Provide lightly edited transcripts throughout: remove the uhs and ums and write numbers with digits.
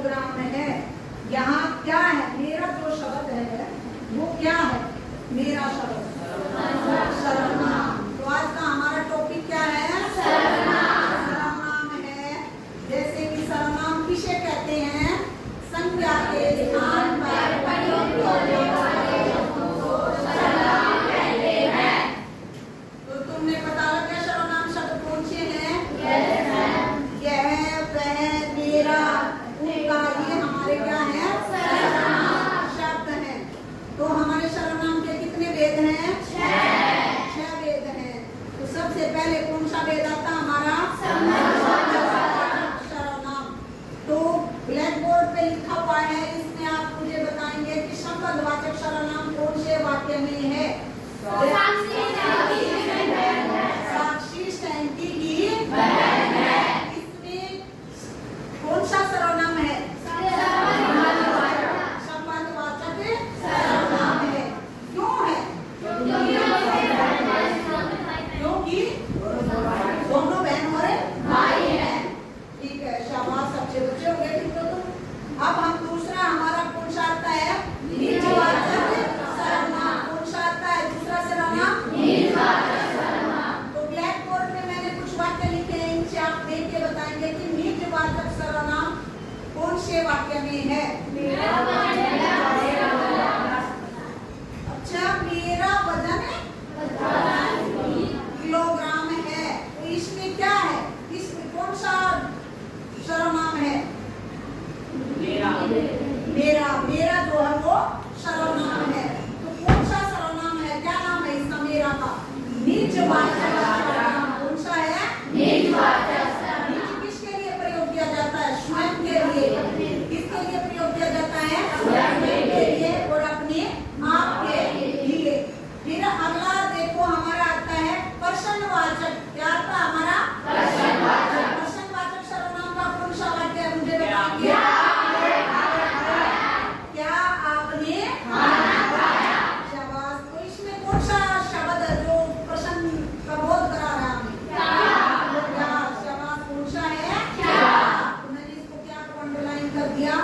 Kilogram है। यहाँ क्या है, मेरा जो शब्द है वो क्या है, मेरा शब्द सर्वनाम। तो आज का हमारा टॉपिक क्या है, सर्वनाम है। जैसे कि सर्वनाम किसे कहते हैं, संज्ञा के स्थान पर प्रयुक्त होने वाले शब्दों को सर्वनाम कहते हैं। तो तुमने पता लगा सर्वनाम शब्द कौन से हैं? यह, वह, मेरा, उनका, ये हमारे क्या है, सर्वनाम शब्द हैं। तो हमारे सर्वनाम के कितने भेद हैं? 6 भेद हैं। तो सबसे पहले कौन सा भेद आता हमारा, सर्वनाम। तो ब्लैक बोर्ड पे लिखा हुआ है, इसमें आप मुझे बताएंगे कि संबंधवाचक सर्वनाम कौन से वाक्य में है। साक्षी सैंटी की बहन है। इसमें कौन सा सर्वनाम है, संबंधवाचक सर्वनाम है। क्यों है, क्योंकि दोनों बहन और भाई है। ठीक है, शाबाश, अच्छे बच्चे हो गए। ठीक है, तो अब हम दूसरा हमारा कौन सा आता है, निजवाचक सर्वनाम। कौन सा आता है दूसरा सर्वनाम, निजवाचक सर्वनाम। तो ब्लैक बोर्ड में मैंने कुछ वाक्य लिखे हैं, इनसे आप देख के बताएंगे कि निजवाचक सर्वनाम कौन से वाक्य में है। अच्छा, मेरा वजन किलोग्राम है। तो इसमें क्या है, इसमें कौन सा सर्वनाम है, मेरा जो है वो सर्वनाम है। तो कौन सा सर्वनाम है, क्या नाम है इसका, मेरा का निजवाचक सर्वनाम। कौन सा है, निजवाचक सर्वनाम। निज किसके लिए प्रयोग किया जाता है, स्वयं के लिए। किसके लिए प्रयोग किया जाता है, स्वयं के लिए और अपने आप के लिए। फिर अगला देखो हमारा आता है प्रश्नवाचक। क्या आता है हमारा, प्रश्नवाचक सर्वनाम का कौन सा वाक्य है, मुझे बताइए। क्या आपने खाना खाया। शाबाश। तो इसमें कौन सा शब्द है जो प्रश्न का बोध करा रहा है हमें, क्या। शाबाश, कौन सा है, क्या। तो मैंने इसको क्या को अंडरलाइन कर दिया।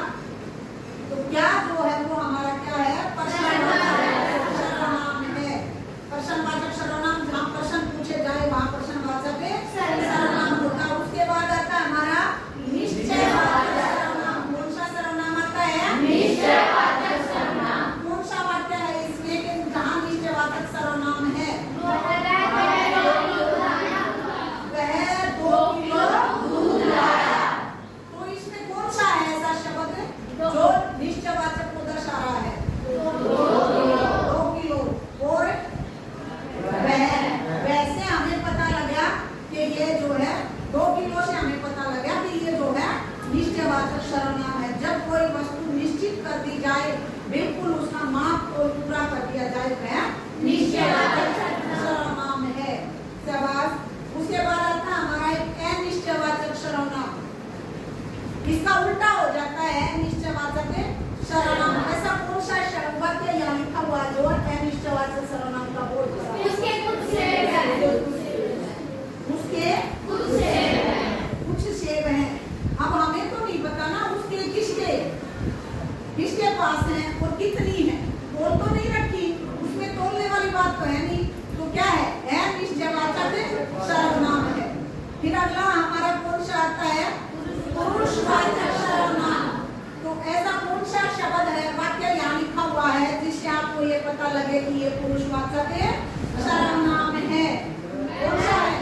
तो क्या जो है वो हमारा क्या है, प्रश्नवाचक सर्वनाम है। प्रश्नवाचक सर्वनाम, जहाँ प्रश्न पूछे जाए वहाँ प्रश्नवाचक सर्वनाम होता है। उसके बाद आता है हमारा निश्चयवाचक सर्वनाम। कौन सा सर्वनाम आता है, निश्चयवाचक सर्वनाम। कौन सा वाक्य है इसमें कि जहाँ निश्चयवाचक सर्वनाम है, वह 2 किलो दूध लाया। तो इसमें कौन सा है ऐसा शब्द जो निश्चयवाचक को दर्शा रहा है, 2 किलो। और वैसे हमें पता लगा कि ये जो है 2 किलो से हमें पता लगा कि ये जो है निश्चयवाचक सर्वनाम है। जब कोई वस्तु निश्चित कर दी जाए, बिल्कुल उसका माप को पूरा कर दिया जाए, वह निश्चयवाचक सर्वनाम है। शाबाश। उसके बाद आता है हमारा एक अनिश्चयवाचक सर्वनाम। इसका उल्टा हो जाता है निश्चयवाचक सर्वनाम। ऐसा कौन सा वाक्य यहाँ लिखा हुआ जो अनिश्चयवाचक सर्वनाम का बोध कर रहा है, उसके कुछ सेब हैं। अब हमें तो नहीं पता ना उसके किसके पास है और कितनी है, तोल तो नहीं रखी, उसमें तोलने वाली बात तो है नहीं। तो क्या है, अनिश्चयवाचक सर्वनाम है। फिर अगला हमारा कौन सा आता है, पुरुषवाचक सर्वनाम। तो ऐसा कौन सा शब्द है, वाक्य यहाँ लिखा हुआ है जिससे आपको ये पता लगे कि ये पुरुषवाचक सर्वनाम है। कौन सा है,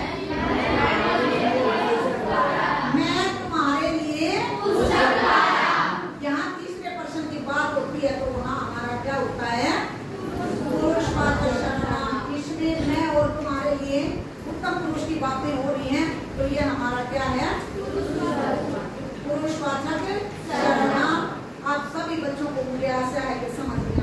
मैं तुम्हारे लिए पुस्तक लाया। यहाँ तीसरे पर्सन की बात होती है तो वहाँ हमारा क्या होता है, पुरुषवाचक सर्वनाम। इसमें मैं और तुम्हारे लिए उत्तम पुरुष की बातें हो रही हैं, तो ये हमारा क्या है, पुरुषवाचक सर्वनाम। आप सभी बच्चों को मुझे आशा है कि समझ में